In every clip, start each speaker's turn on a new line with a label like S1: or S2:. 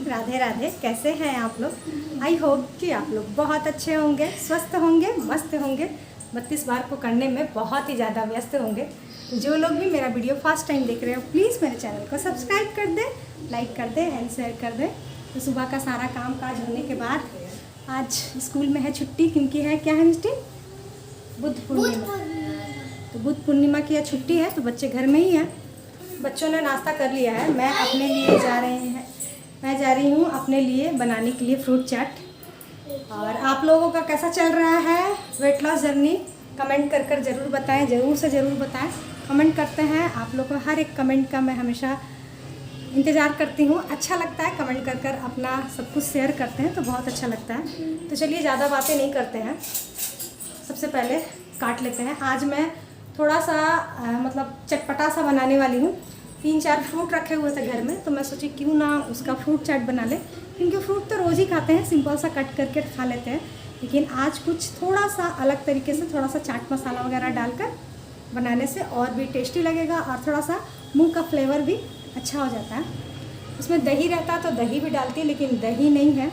S1: राधे राधे। कैसे हैं आप लोग? आई होप कि आप लोग बहुत अच्छे होंगे, स्वस्थ होंगे, मस्त होंगे, 32 बार को करने में बहुत ही ज़्यादा व्यस्त होंगे। तो जो लोग भी मेरा वीडियो फर्स्ट टाइम देख रहे हो, प्लीज़ मेरे चैनल को सब्सक्राइब कर दें, लाइक कर दें एंड शेयर कर दें। तो सुबह का सारा काम काज होने के बाद आज स्कूल में है छुट्टी, क्योंकि है क्या है मिस्टी? बुद्ध पूर्णिमा। तो बुद्ध पूर्णिमा की आज छुट्टी है, तो बच्चे घर में ही हैं। बच्चों ने नाश्ता कर लिया है। मैं जा रही हूँ अपने लिए बनाने के लिए फ्रूट चाट। और आप लोगों का कैसा चल रहा है वेट लॉस जर्नी? कमेंट कर ज़रूर बताएं, ज़रूर बताएं। कमेंट करते हैं आप लोग को, हर एक कमेंट का मैं हमेशा इंतज़ार करती हूँ। अच्छा लगता है कमेंट कर अपना सब कुछ शेयर करते हैं, तो बहुत अच्छा लगता है। तो चलिए ज़्यादा बातें नहीं करते हैं, सबसे पहले काट लेते हैं। आज मैं थोड़ा सा मतलब चटपटा सा बनाने वाली हूँ। 3-4 फ्रूट रखे हुए थे घर में, तो मैं सोची क्यों ना उसका फ्रूट चाट बना ले, क्योंकि फ्रूट तो रोज़ ही खाते हैं, सिंपल सा कट करके खा लेते हैं। लेकिन आज कुछ थोड़ा सा अलग तरीके से, थोड़ा सा चाट मसाला वगैरह डालकर बनाने से और भी टेस्टी लगेगा, और थोड़ा सा मुंह का फ्लेवर भी अच्छा हो जाता है। उसमें दही रहता तो दही भी डालती, लेकिन दही नहीं है,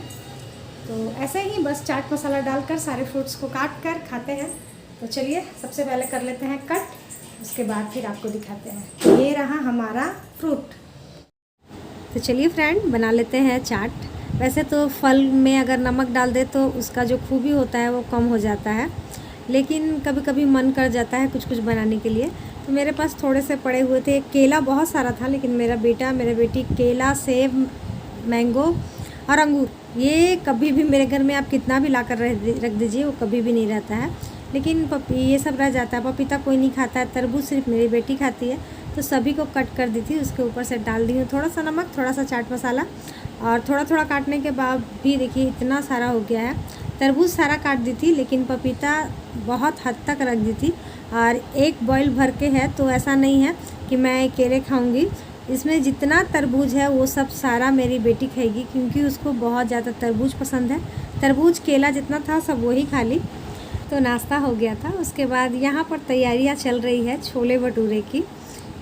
S1: तो ऐसे ही बस चाट मसाला डालकर सारे फ्रूट्स को काट कर खाते हैं। तो चलिए सबसे पहले कर लेते हैं कट, उसके बाद फिर आपको दिखाते हैं। तो ये रहा हमारा फ्रूट। तो चलिए फ्रेंड, बना लेते हैं चाट। वैसे तो फल में अगर नमक डाल दे तो उसका जो खूबी होता है वो कम हो जाता है, लेकिन कभी कभी मन कर जाता है कुछ बनाने के लिए। तो मेरे पास थोड़े से पड़े हुए थे। केला बहुत सारा था, लेकिन मेरा बेटी केला, सेब, मैंगो और अंगूर, ये कभी भी मेरे घर में आप कितना भी ला कर रख दीजिए, वो कभी भी नहीं रहता है। लेकिन ये सब रह जाता है। पपीता कोई नहीं खाता है, तरबूज सिर्फ मेरी बेटी खाती है। तो सभी को कट कर दी थी, उसके ऊपर से डाल दी हूँ थोड़ा सा नमक, थोड़ा सा चाट मसाला, और थोड़ा काटने के बाद भी देखिए इतना सारा हो गया है। तरबूज सारा काट दी थी, लेकिन पपीता बहुत हद तक रख दी थी। और एक बॉयल भर के है, तो ऐसा नहीं है कि मैं अकेले खाऊँगी। इसमें जितना तरबूज है वो सब सारा मेरी बेटी खाएगी, क्योंकि उसको बहुत ज़्यादा तरबूज पसंद है। तरबूज केला जितना था सब वही खा ली। तो नाश्ता हो गया था। उसके बाद यहाँ पर तैयारियाँ चल रही है छोले भटूरे की,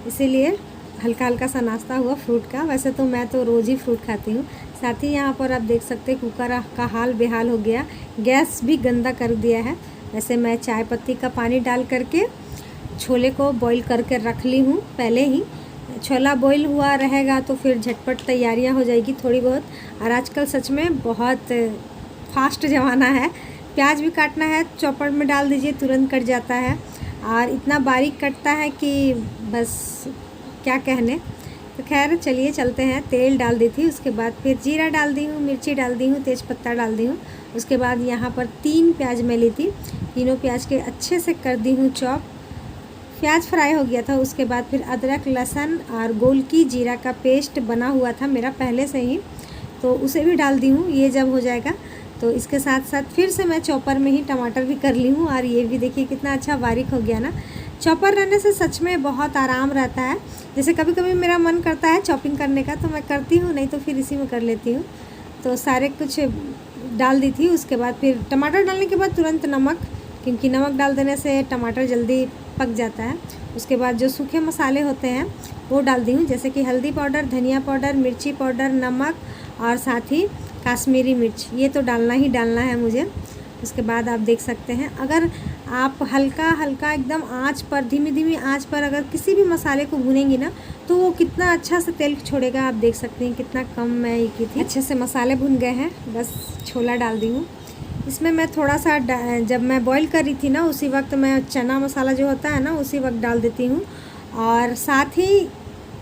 S1: इसीलिए हल्का सा नाश्ता हुआ फ्रूट का। वैसे तो मैं तो रोज़ ही फ्रूट खाती हूँ। साथ ही यहाँ पर आप देख सकते हैं कुकर का हाल बेहाल हो गया, गैस भी गंदा कर दिया है। वैसे मैं चाय पत्ती का पानी डाल करके छोले को बॉईल करके रख ली हूँ पहले ही। छोला बॉईल हुआ रहेगा तो फिर झटपट तैयारियाँ हो जाएगी थोड़ी बहुत। और आजकल सच में बहुत फास्ट ज़माना है। प्याज भी काटना है, चॉपर में डाल दीजिए, तुरंत कट जाता है, और इतना बारीक कटता है कि बस क्या कहने। तो खैर चलिए चलते हैं। तेल डाल दी थी, उसके बाद फिर जीरा डाल दी हूँ, मिर्ची डाल दी हूँ, तेज़पत्ता डाल दी हूँ। उसके बाद यहाँ पर 3 प्याज मैं ली थी, तीनों प्याज के अच्छे से कर दी हूँ चॉप। प्याज फ्राई हो गया था, उसके बाद फिर अदरक, लहसुन और गोलकी जीरा का पेस्ट बना हुआ था मेरा पहले से ही, तो उसे भी डाल दी हूँ। ये जब हो जाएगा तो इसके साथ साथ फिर से मैं चॉपर में ही टमाटर भी कर ली हूँ। और ये भी देखिए कितना अच्छा बारीक हो गया ना। चॉपर रहने से सच में बहुत आराम रहता है। जैसे कभी कभी मेरा मन करता है चॉपिंग करने का, तो मैं करती हूँ, नहीं तो फिर इसी में कर लेती हूँ। तो सारे कुछ डाल दी थी। उसके बाद फिर टमाटर डालने के बाद तुरंत नमक, क्योंकि नमक डाल देने से टमाटर जल्दी पक जाता है। उसके बाद जो सूखे मसाले होते हैं वो डाल दी हूँ, जैसे कि हल्दी पाउडर, धनिया पाउडर, मिर्ची पाउडर, नमक और साथ ही काश्मीरी मिर्च, ये तो डालना ही डालना है मुझे। उसके बाद आप देख सकते हैं, अगर आप हल्का एकदम आंच पर, धीमी आंच पर अगर किसी भी मसाले को भूनेंगी ना, तो वो कितना अच्छा से तेल छोड़ेगा। आप देख सकते हैं कितना कम मैं ये की थी। अच्छे से मसाले भुन गए हैं, बस छोला डाल दी हूँ। इसमें मैं थोड़ा सा जब मैं बॉईल कर रही थी ना, उसी वक्त मैं चना मसाला जो होता है ना, उसी वक्त डाल देती हूँ। और साथ ही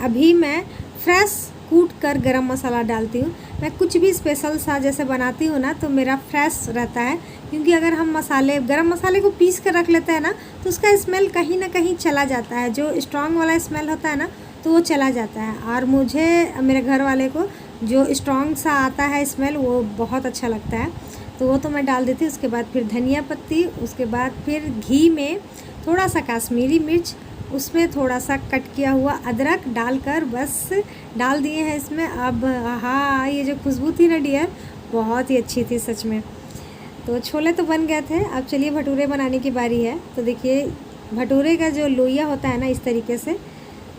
S1: अभी मैं फ्रेश कूट कर गरम मसाला डालती हूँ। मैं कुछ भी स्पेशल सा जैसे बनाती हूँ ना, तो मेरा फ्रेश रहता है, क्योंकि अगर हम गरम मसाले को पीस कर रख लेते हैं ना, तो उसका स्मेल कहीं ना कहीं चला जाता है। जो स्ट्रॉन्ग वाला स्मेल होता है ना, तो वो चला जाता है। और मुझे, मेरे घर वाले को जो स्ट्रॉन्ग सा आता है स्मेल, वो बहुत अच्छा लगता है, तो वो तो मैं डाल देती हूँ। उसके बाद फिर धनिया पत्ती, उसके बाद फिर घी में थोड़ा सा काश्मीरी मिर्च, उसमें थोड़ा सा कट किया हुआ अदरक डालकर बस डाल दिए हैं इसमें। अब हाँ, ये जो खुशबू थी ना डियर, बहुत ही अच्छी थी सच में। तो छोले तो बन गए थे, अब चलिए भटूरे बनाने की बारी है। तो देखिए भटूरे का जो लोइया होता है ना, इस तरीके से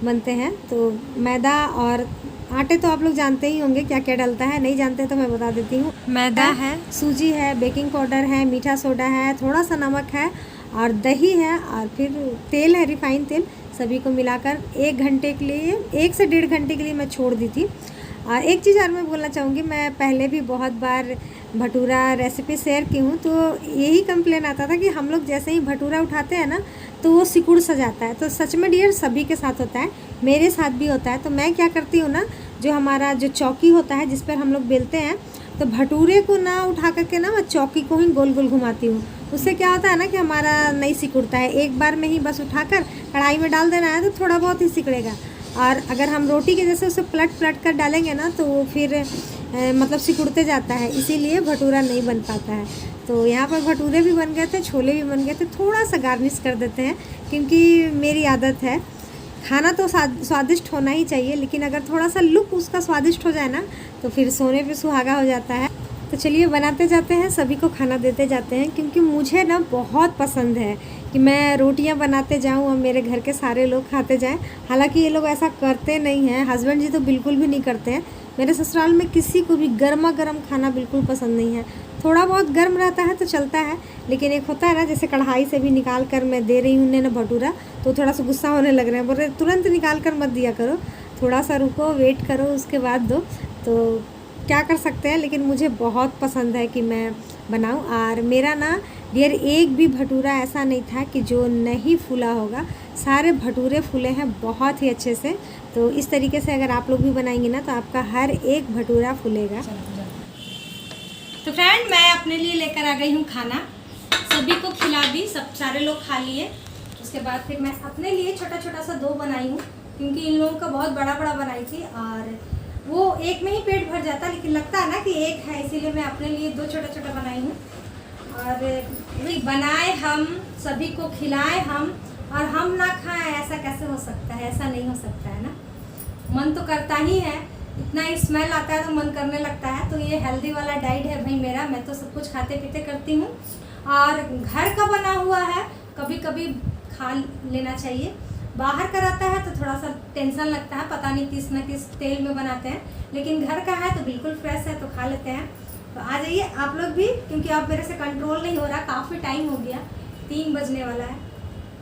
S1: बनते हैं। तो मैदा और आटे तो आप लोग जानते ही होंगे क्या क्या डलता है, नहीं जानते तो मैं बता देती हूँ। मैदा है, सूजी है, बेकिंग पाउडर है, मीठा सोडा है, थोड़ा सा नमक है और दही है और फिर तेल है, रिफाइंड तेल। सभी को मिलाकर 1 घंटे के लिए, 1 से 1.5 घंटे के लिए मैं छोड़ दी थी। और एक चीज़ और मैं बोलना चाहूँगी, मैं पहले भी बहुत बार भटूरा रेसिपी शेयर की हूँ, तो यही कंप्लेन आता था कि हम लोग जैसे ही भटूरा उठाते हैं ना तो वो सिकुड़ सा जाता है। तो सच में डियर सभी के साथ होता है, मेरे साथ भी होता है। तो मैं क्या करती हूँ ना, जो हमारा जो चौकी होता है जिस पर हम लोग बेलते हैं, तो भटूरे को ना उठा करके ना मैं चौकी को ही गोल गोल घुमाती हूँ। उससे क्या होता है ना कि हमारा नहीं सिकुड़ता है, एक बार में ही बस उठाकर कढ़ाई में डाल देना है तो थोड़ा बहुत ही सिकुड़ेगा। और अगर हम रोटी के जैसे उसे पलट पलट कर डालेंगे ना तो वो फिर मतलब सिकुड़ते जाता है, इसीलिए भटूरा नहीं बन पाता है। तो यहाँ पर भटूरे भी बन गए थे, छोले भी बन गए थे। थोड़ा सा गार्निश कर देते हैं क्योंकि मेरी आदत है, खाना तो स्वादिष्ट होना ही चाहिए, लेकिन अगर थोड़ा सा लुक उसका स्वादिष्ट हो जाए ना तो फिर सोने पे सुहागा हो जाता है। तो चलिए बनाते जाते हैं, सभी को खाना देते जाते हैं, क्योंकि मुझे ना बहुत पसंद है कि मैं रोटियां बनाते जाऊं और मेरे घर के सारे लोग खाते जाएं। हालांकि ये लोग ऐसा करते नहीं हैं, हस्बैंड जी तो बिल्कुल भी नहीं करते हैं। मेरे ससुराल में किसी को भी गर्मा गर्म खाना बिल्कुल पसंद नहीं है। थोड़ा बहुत गर्म रहता है तो चलता है, लेकिन एक होता है ना, जैसे कढ़ाई से भी निकाल कर मैं दे रही हूँ उन्हें ना भटूरा, तो थोड़ा सा गुस्सा होने लग रहे हैं, बोल रहे तुरंत निकाल कर मत दिया करो, थोड़ा सा रुको, वेट करो, उसके बाद दो। तो क्या कर सकते हैं, लेकिन मुझे बहुत पसंद है कि मैं बनाऊं। और मेरा ना डियर एक भी भटूरा ऐसा नहीं था कि जो नहीं फूला होगा, सारे भटूरे फूले हैं बहुत ही अच्छे से। तो इस तरीके से अगर आप लोग भी बनाएंगे ना तो आपका हर एक भटूरा फूलेगा। तो फ्रेंड, मैं अपने लिए लेकर आ गई हूँ खाना, सभी को खिला दी, सब सारे लोग खा लिए। उसके बाद फिर मैं अपने लिए छोटा छोटा सा 2 बनाई हूँ, क्योंकि इन लोगों का बहुत बड़ा बड़ा बनाई थी और वो एक में ही पेट भर जाता, लेकिन लगता है ना कि एक है, इसीलिए मैं अपने लिए 2 छोटा छोटा बनाई हूँ। और भाई बनाए हम, सभी को खिलाए हम, और हम ना खाएं, ऐसा कैसे हो सकता है? ऐसा नहीं हो सकता है ना, मन तो करता ही है, इतना ही स्मेल आता है तो मन करने लगता है। तो ये हेल्दी वाला डाइट है भाई मेरा, मैं तो सब कुछ खाते पीते करती हूँ और घर का बना हुआ है, कभी कभी खा लेना चाहिए। बाहर का रहता है तो थोड़ा सा टेंशन लगता है, पता नहीं किस न किस तेल में बनाते हैं, लेकिन घर का है तो बिल्कुल फ्रेश है, तो खा लेते हैं। तो आ जाइए आप लोग भी, क्योंकि अब मेरे से कंट्रोल नहीं हो रहा, काफ़ी टाइम हो गया, 3 बजने वाला है।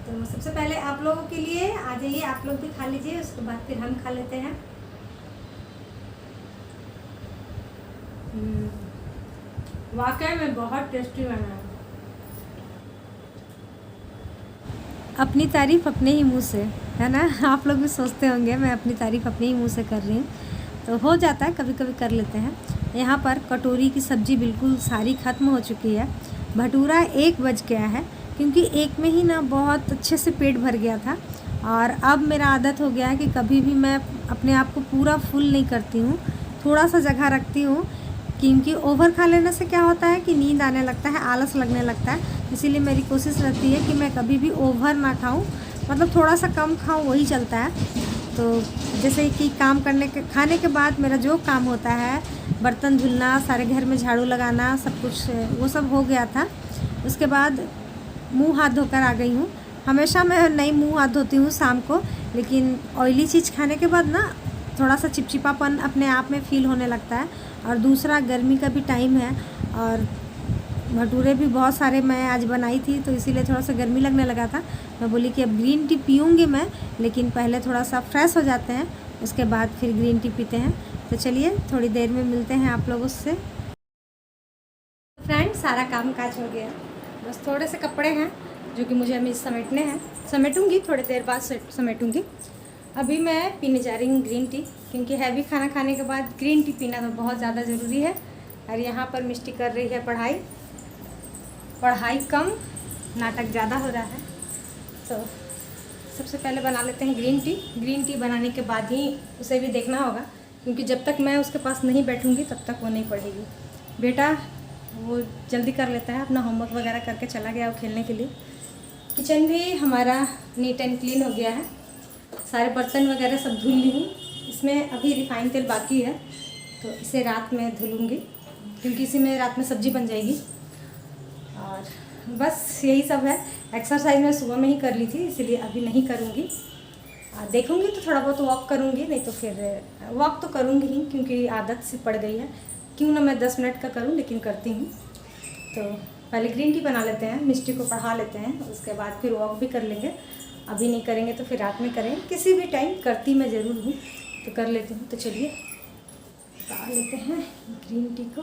S1: तो सबसे पहले आप लोगों के लिए आ जाइए, आप लोग भी खा लीजिए, उसके बाद फिर हम खा लेते हैं। वाकई में बहुत टेस्टी बना है। अपनी तारीफ़ अपने ही मुंह से, है ना? आप लोग भी सोचते होंगे मैं अपनी तारीफ़ अपने ही मुंह से कर रही हूँ, तो हो जाता है, कभी कभी कर लेते हैं। यहाँ पर कटोरी की सब्ज़ी बिल्कुल सारी ख़त्म हो चुकी है। भटूरा 1 बज गया है, क्योंकि एक में ही ना बहुत अच्छे से पेट भर गया था। और अब मेरा आदत हो गया है कि कभी भी मैं अपने आप को पूरा फुल नहीं करती हूँ, थोड़ा सा जगह रखती हूँ, क्योंकि ओवर खा लेने से क्या होता है कि नींद आने लगता है, आलस लगने लगता है। इसीलिए मेरी कोशिश रहती है कि मैं कभी भी ओवर ना खाऊं, मतलब थोड़ा सा कम खाऊं, वही चलता है। तो जैसे कि खाने के बाद मेरा जो काम होता है, बर्तन धुलना, सारे घर में झाड़ू लगाना, सब कुछ वो सब हो गया था। उसके बाद मुंह हाथ धोकर आ गई हूँ। हमेशा मैं नहीं मुंह हाथ धोती हूँ शाम को, लेकिन ऑयली चीज़ खाने के बाद ना थोड़ा सा चिपचिपापन अपने आप में फ़ील होने लगता है। और दूसरा, गर्मी का भी टाइम है और भटूरे भी बहुत सारे मैं आज बनाई थी, तो इसीलिए थोड़ा सा गर्मी लगने लगा था। मैं बोली कि अब ग्रीन टी पीऊँगी मैं, लेकिन पहले थोड़ा सा फ्रेश हो जाते हैं, उसके बाद फिर ग्रीन टी पीते हैं। तो चलिए थोड़ी देर में मिलते हैं आप लोगों से। फ्रेंड, सारा काम काज हो गया, बस थोड़े से कपड़े हैं जो कि मुझे अभी समेटने हैं, समेटूँगी थोड़ी देर बाद समेटूँगी। अभी मैं पीने जा रही हूँ ग्रीन टी, क्योंकि हैवी खाना खाने के बाद ग्रीन टी पीना तो बहुत ज़्यादा ज़रूरी है। और यहाँ पर मिष्टी कर रही है पढ़ाई कम, नाटक ज़्यादा हो रहा है। तो सबसे पहले बना लेते हैं ग्रीन टी। ग्रीन टी बनाने के बाद ही उसे भी देखना होगा, क्योंकि जब तक मैं उसके पास नहीं बैठूँगी तब तक वो नहीं पढ़ेगी। बेटा वो जल्दी कर लेता है, अपना होमवर्क वगैरह करके चला गया वो खेलने के लिए। किचन भी हमारा नीट एंड क्लीन हो गया है, सारे बर्तन वगैरह सब धुल ली हूँ। इसमें अभी रिफाइंड तेल बाकी है, तो इसे रात में धुलूँगी, क्योंकि इसी में रात में सब्ज़ी बन जाएगी। और बस यही सब है। एक्सरसाइज मैं सुबह में ही कर ली थी, इसीलिए अभी नहीं करूँगी। देखूंगी तो थोड़ा बहुत वॉक करूंगी, नहीं तो फिर वॉक तो करूंगी ही क्योंकि आदत से पड़ गई है। क्यों ना मैं 10 मिनट का करूं, लेकिन करती हूँ। तो पहले ग्रीन टी बना लेते हैं, मिष्टी को पढ़ा लेते हैं, उसके बाद फिर वॉक भी कर लेंगे। अभी नहीं करेंगे तो फिर रात में करेंगे, किसी भी टाइम करती मैं ज़रूर हूँ, तो कर लेती हूँ। तो चलिए डाल लेते हैं ग्रीन टी को।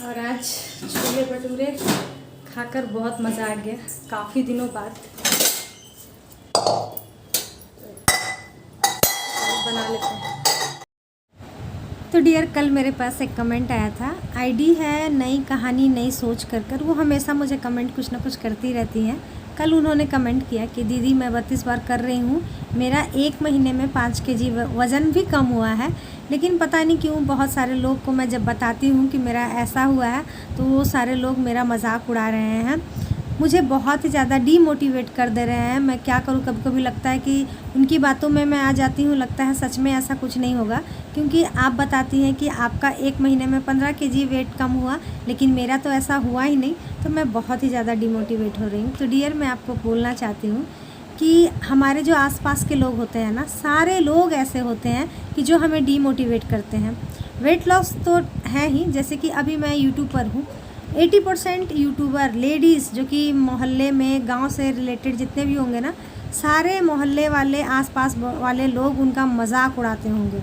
S1: और आज छोले भटूरे खाकर बहुत मज़ा आ गया, काफ़ी दिनों बाद। बना लेते हैं। तो डियर, कल मेरे पास एक कमेंट आया था, आईडी है नई कहानी नई सोच कर वो हमेशा मुझे कमेंट कुछ ना कुछ करती रहती हैं। कल उन्होंने कमेंट किया कि दीदी मैं 32 बार कर रही हूँ, मेरा 1 महीने में 5 kg वज़न भी कम हुआ है, लेकिन पता नहीं क्यों बहुत सारे लोग को मैं जब बताती हूँ कि मेरा ऐसा हुआ है तो वो सारे लोग मेरा मजाक उड़ा रहे हैं, मुझे बहुत ही ज़्यादा डीमोटिवेट कर दे रहे हैं। मैं क्या करूँ, कभी कभी लगता है कि उनकी बातों में मैं आ जाती हूँ, लगता है सच में ऐसा कुछ नहीं होगा, क्योंकि आप बताती हैं कि आपका 1 महीने में 15 kg वेट कम हुआ, लेकिन मेरा तो ऐसा हुआ ही नहीं। तो मैं बहुत ही ज़्यादा डीमोटिवेट हो रही हूँ। तो डियर, मैं आपको बोलना चाहती हूँ कि हमारे जो आसपास के लोग होते हैं ना, सारे लोग ऐसे होते हैं कि जो हमें डीमोटिवेट करते हैं। वेट लॉस तो है ही, जैसे कि अभी मैं यूट्यूबर हूँ, 80% यूट्यूबर लेडीज़ जो कि मोहल्ले में गांव से रिलेटेड जितने भी होंगे ना, सारे मोहल्ले वाले आसपास वाले लोग उनका मजाक उड़ाते होंगे।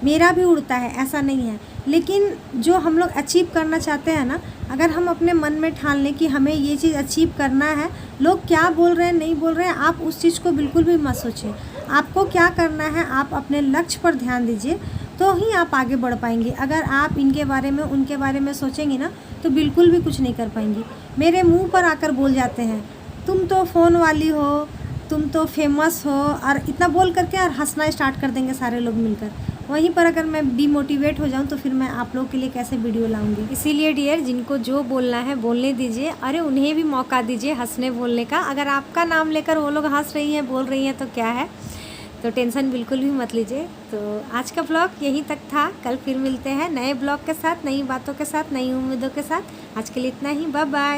S1: मेरा भी उड़ता है, ऐसा नहीं है, लेकिन जो हम लोग अचीव करना चाहते हैं ना, अगर हम अपने मन में ठान लें कि हमें ये चीज़ अचीव करना है, लोग क्या बोल रहे हैं नहीं बोल रहे हैं, आप उस चीज़ को बिल्कुल भी मत सोचिए। आपको क्या करना है, आप अपने लक्ष्य पर ध्यान दीजिए, तो ही आप आगे बढ़ पाएंगे। अगर आप इनके बारे में उनके बारे में सोचेंगी ना, तो बिल्कुल भी कुछ नहीं कर पाएंगी। मेरे मुंह पर आकर बोल जाते हैं, तुम तो फ़ोन वाली हो, तुम तो फेमस हो, और इतना बोल करके और हंसना स्टार्ट कर देंगे सारे लोग मिलकर। वहीं पर अगर मैं डीमोटिवेट हो जाऊं तो फिर मैं आप लोग के लिए कैसे वीडियो लाऊंगी। इसीलिए डियर, जिनको जो बोलना है बोलने दीजिए, अरे उन्हें भी मौका दीजिए हंसने बोलने का। अगर आपका नाम लेकर वो लोग हंस रही हैं, बोल रही हैं, तो क्या है, तो टेंशन बिल्कुल भी मत लीजिए। तो आज का ब्लॉग यहीं तक था, कल फिर मिलते हैं नए ब्लॉग के साथ, नई बातों के साथ, नई उम्मीदों के साथ। आज के लिए इतना ही, बाय बाय।